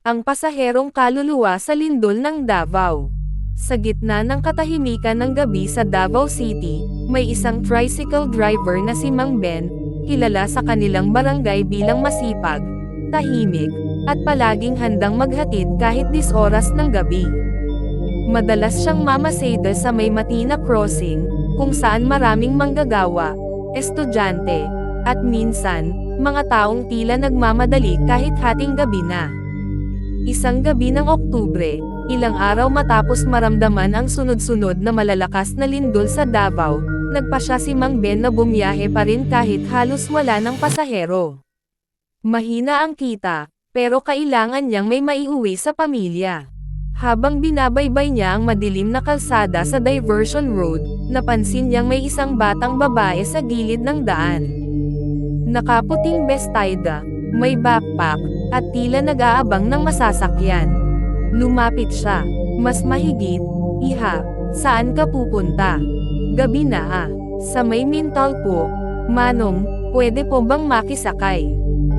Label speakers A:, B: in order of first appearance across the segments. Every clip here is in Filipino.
A: Ang pasaherong kaluluwa sa lindol ng Davao. Sa gitna ng katahimikan ng gabi sa Davao City, may isang tricycle driver na si Mang Ben, kilala sa kanilang barangay bilang masipag, tahimik, at palaging handang maghatid kahit 10 oras ng gabi. Madalas siyang mamasada sa May Matina Crossing, kung saan maraming manggagawa, estudyante, at minsan, mga taong tila nagmamadali kahit hating gabi na. Isang gabi ng Oktubre, ilang araw matapos maramdaman ang sunod-sunod na malalakas na lindol sa Davao, nagpasya si Mang Ben na bumiyahe pa rin kahit halos wala ng pasahero. Mahina ang kita, pero kailangan niyang may maiuwi sa pamilya. Habang binabaybay niya ang madilim na kalsada sa diversion road, napansin niyang may isang batang babae sa gilid ng daan. Nakaputing bestida, may backpack, at tila nag-aabang ng masasakyan. Lumapit siya. Mas mahigit, "Iha, saan ka pupunta?" "Gabi na sa May Mintal po. Manong, pwede po bang makisakay?"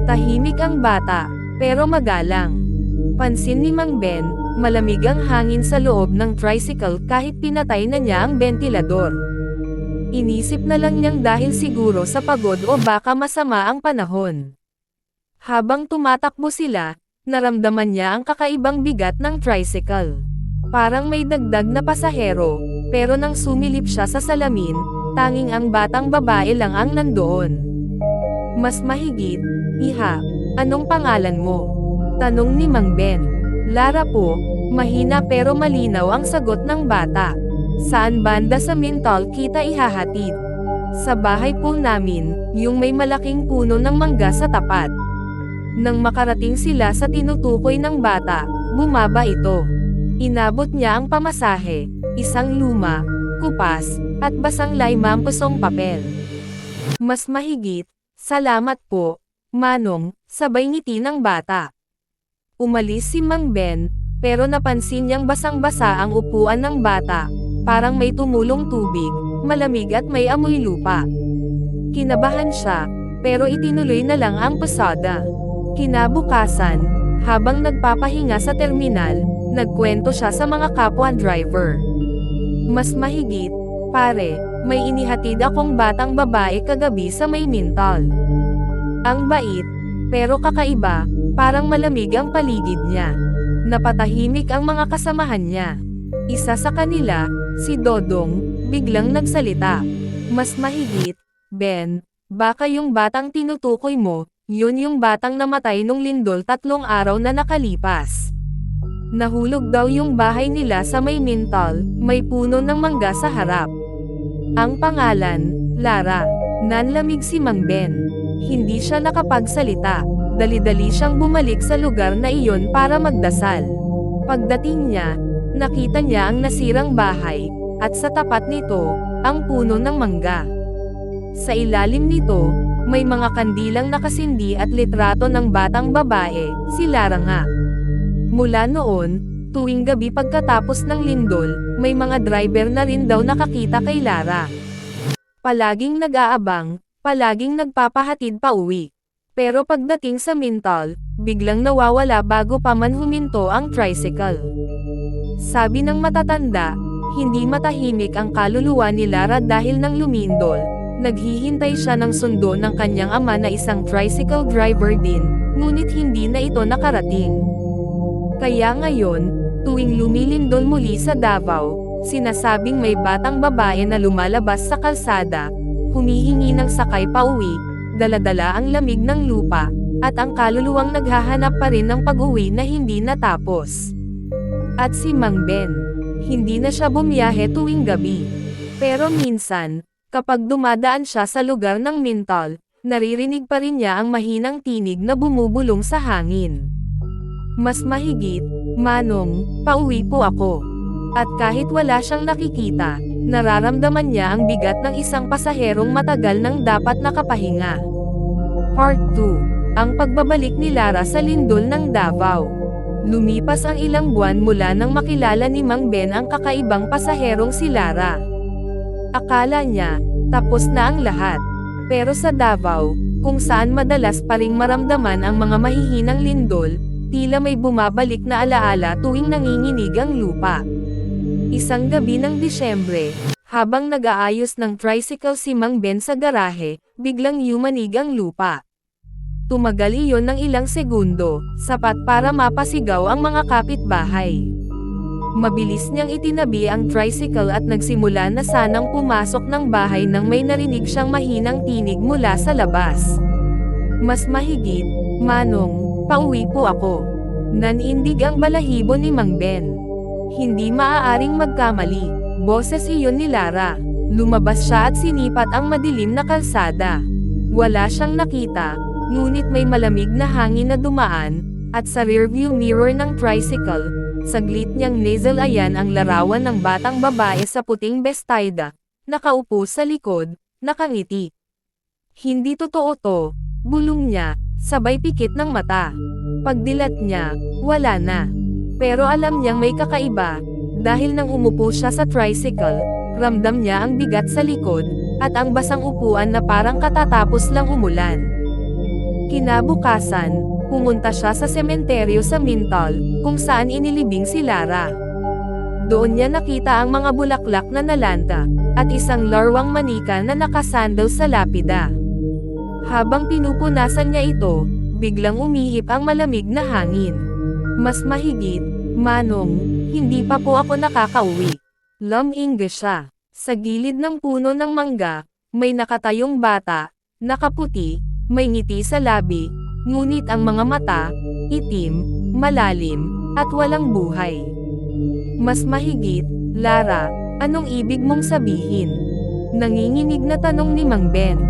A: Tahimik ang bata, pero magalang. Pansin ni Mang Ben, malamig ang hangin sa loob ng tricycle kahit pinatay na niya ang bentilador. Inisip na lang niyang dahil siguro sa pagod o baka masama ang panahon. Habang tumatakbo sila, naramdaman niya ang kakaibang bigat ng tricycle. Parang may dagdag na pasahero, pero nang sumilip siya sa salamin, tanging ang batang babae lang ang nandoon. Mas mahigit, "Iha, anong pangalan mo?" tanong ni Mang Ben. "Lara po," mahina pero malinaw ang sagot ng bata. "Saan banda sa Mintal kita ihahatid?" "Sa bahay po namin, yung may malaking puno ng mangga sa tapat." Nang makarating sila sa tinutukoy ng bata, bumaba ito. Inabot niya ang pamasahe, isang luma, kupas, at basang limang-pusong papel. Mas mahigit, "Salamat po, Manong," sabay ngiti ng bata. Umalis si Mang Ben, pero napansin niyang basang-basa ang upuan ng bata, parang may tumulong tubig, malamig at may amoy lupa. Kinabahan siya, pero itinuloy na lang ang pasada. Kinabukasan, habang nagpapahinga sa terminal, nagkwento siya sa mga kapwa driver. "Mas mahigit, pare, may inihatid akong batang babae kagabi sa May Mintal. Ang bait, pero kakaiba, parang malamig ang paligid niya." Napatahimik ang mga kasamahan niya. Isa sa kanila, si Dodong, biglang nagsalita. "Mas mahigit, Ben, baka yung batang tinutukoy mo, yun yung batang namatay nung lindol 3 araw na nakalipas. Nahulog daw yung bahay nila sa May Mintal, may puno ng mangga sa harap. Ang pangalan, Lara." Nanlamig si Mang Ben. Hindi siya nakapagsalita. Dali-dali siyang bumalik sa lugar na iyon para magdasal. Pagdating niya, nakita niya ang nasirang bahay, at sa tapat nito, ang puno ng mangga. Sa ilalim nito, may mga kandilang nakasindi at litrato ng batang babae, si Lara nga. Mula noon, tuwing gabi pagkatapos ng lindol, may mga driver na rin daw nakakita kay Lara. Palaging nag-aabang, palaging nagpapahatid pa uwi. Pero pagdating sa Mintal, biglang nawawala bago pa man huminto ang tricycle. Sabi ng matatanda, hindi matahimik ang kaluluwa ni Lara dahil nang lumindol, naghihintay siya ng sundo ng kanyang ama na isang tricycle driver din, ngunit hindi na ito nakarating. Kaya ngayon, tuwing lumilindol muli sa Davao, sinasabing may batang babae na lumalabas sa kalsada, humihingi ng sakay pauwi, dala-dala ang lamig ng lupa, at ang kaluluwang naghahanap pa rin ng pag-uwi na hindi natapos. At si Mang Ben, hindi na siya bumiyahe tuwing gabi. Pero minsan, kapag dumadaan siya sa lugar ng Mintal, naririnig pa rin niya ang mahinang tinig na bumubulong sa hangin. "Mas mahigit, Manong, pauwi po ako." At kahit wala siyang nakikita, nararamdaman niya ang bigat ng isang pasaherong matagal nang dapat nakapahinga. Part 2. Ang pagbabalik ni Lara sa lindol ng Davao. Lumipas ang ilang buwan mula nang makilala ni Mang Ben ang kakaibang pasaherong si Lara. Akala niya, tapos na ang lahat. Pero sa Davao, kung saan madalas pa ring maramdaman ang mga mahihinang lindol, Tila may bumabalik na alaala tuwing nanginginig ang lupa. Isang gabi ng Disyembre, habang nag-aayos ng tricycle si Mang Ben sa garahe, biglang yumanig ang lupa. Tumagal iyon ng ilang segundo, sapat para mapasigaw ang mga kapitbahay. Mabilis niyang itinabi ang tricycle at nagsimula na sanang pumasok ng bahay nang may narinig siyang mahinang tinig mula sa labas. Mas mahigit, "Manong, pauwi po ako." Nanindig ang balahibo ni Mang Ben. Hindi maaaring magkamali. Boses iyon ni Lara. Lumabas siya at sinipat ang madilim na kalsada. Wala siyang nakita, ngunit may malamig na hangin na dumaan, at sa rearview mirror ng tricycle, saglit niyang nasalayan ang larawan ng batang babae sa puting bestida, nakaupo sa likod, nakangiti. Hindi totoo to, bulong niya, sabay pikit ng mata. Pagdilat niya, wala na. Pero alam niyang may kakaiba, dahil nang umupo siya sa tricycle, ramdam niya ang bigat sa likod, at ang basang upuan na parang katatapos lang umulan. Kinabukasan, pumunta siya sa sementeryo sa Mintal, kung saan inilibing si Lara. Doon niya nakita ang mga bulaklak na nalanta, at isang larwang manika na nakasandal sa lapida. Habang pinupunasan niya ito, biglang umihip ang malamig na hangin. Mas mahigit, "Manong, hindi pa po ako nakakauwi." Lamingga siya. Sa gilid ng puno ng mangga, may nakatayong bata, nakaputi, may ngiti sa labi, ngunit ang mga mata, itim, malalim, at walang buhay. Mas mahigit, "Lara, anong ibig mong sabihin?" Nanginginig na tanong ni Mang Ben.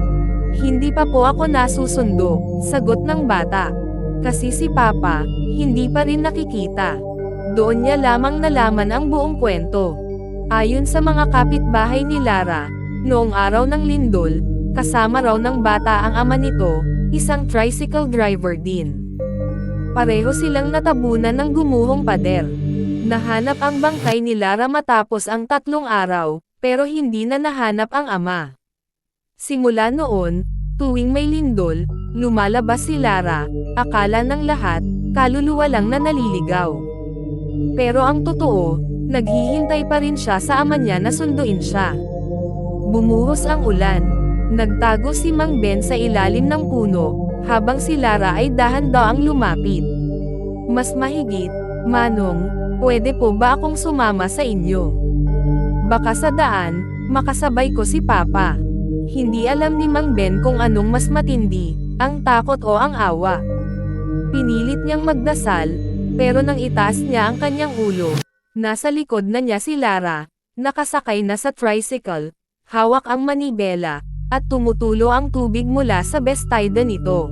A: "Hindi pa po ako nasusundo," sagot ng bata. Kasi si Papa, hindi pa rin nakikita. Doon niya lamang nalaman ang buong kwento. Ayon sa mga kapitbahay ni Lara, noong araw ng lindol, kasama raw ng bata ang ama nito, isang tricycle driver din. Pareho silang natabunan ng gumuhong pader. Nahanap ang bangkay ni Lara matapos ang 3 araw, pero hindi na nahanap ang ama. Simula noon, tuwing may lindol, lumalabas si Lara, akala ng lahat, kaluluwa lang na naliligaw. Pero ang totoo, naghihintay pa rin siya sa ama niya na sunduin siya. Bumuhos ang ulan. Nagtago si Mang Ben sa ilalim ng puno, habang si Lara ay dahan-daang lumapit. "Mas mahigit, Manong, pwede po ba akong sumama sa inyo? Baka sa daan, makasabay ko si Papa." Hindi alam ni Mang Ben kung anong mas matindi, ang takot o ang awa. Pinilit niyang magdasal, pero nang itaas niya ang kanyang ulo, nasa likod na niya si Lara, nakasakay na sa tricycle, hawak ang manibela, at tumutulo ang tubig mula sa bestida nito.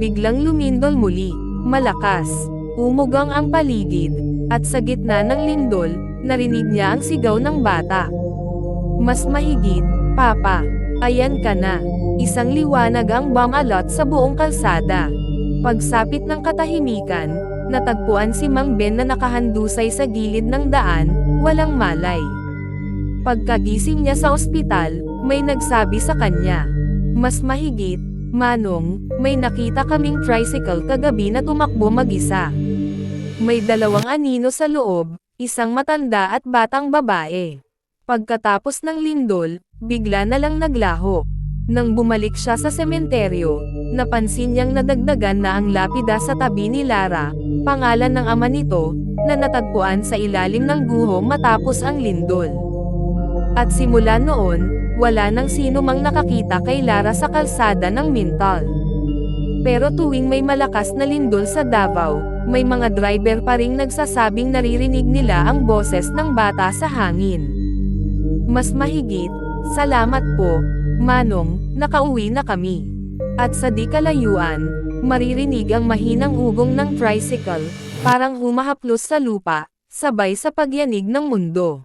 A: Biglang lumindol muli, malakas, umugang ang paligid, at sa gitna ng lindol, narinig niya ang sigaw ng bata. "Mas mahigit, Papa, ayan ka na." Isang liwanag ang bumalot sa buong kalsada. Pagsapit ng katahimikan, natagpuan si Mang Ben na nakahandusay sa gilid ng daan, walang malay. Pagkagising niya sa ospital, may nagsabi sa kanya, "Mas mahigit, Manong, may nakita kaming tricycle kagabi na tumakbo mag-isa. May 2 anino sa loob, isang matanda at batang babae." Pagkatapos ng lindol, bigla na lang naglaho. Nang bumalik siya sa sementeryo, napansin niyang nadagdagan na ang lapida sa tabi ni Lara, pangalan ng ama nito, na natagpuan sa ilalim ng guho matapos ang lindol. At simula noon, wala nang sino mang nakakita kay Lara sa kalsada ng Mintal. Pero tuwing may malakas na lindol sa Davao, may mga driver pa ring nagsasabing naririnig nila ang boses ng bata sa hangin. "Mas mahigit, salamat po, Manong, nakauwi na kami." At sa di kalayuan, maririnig ang mahinang ugong ng tricycle, parang humahaplos sa lupa, sabay sa pagyanig ng mundo.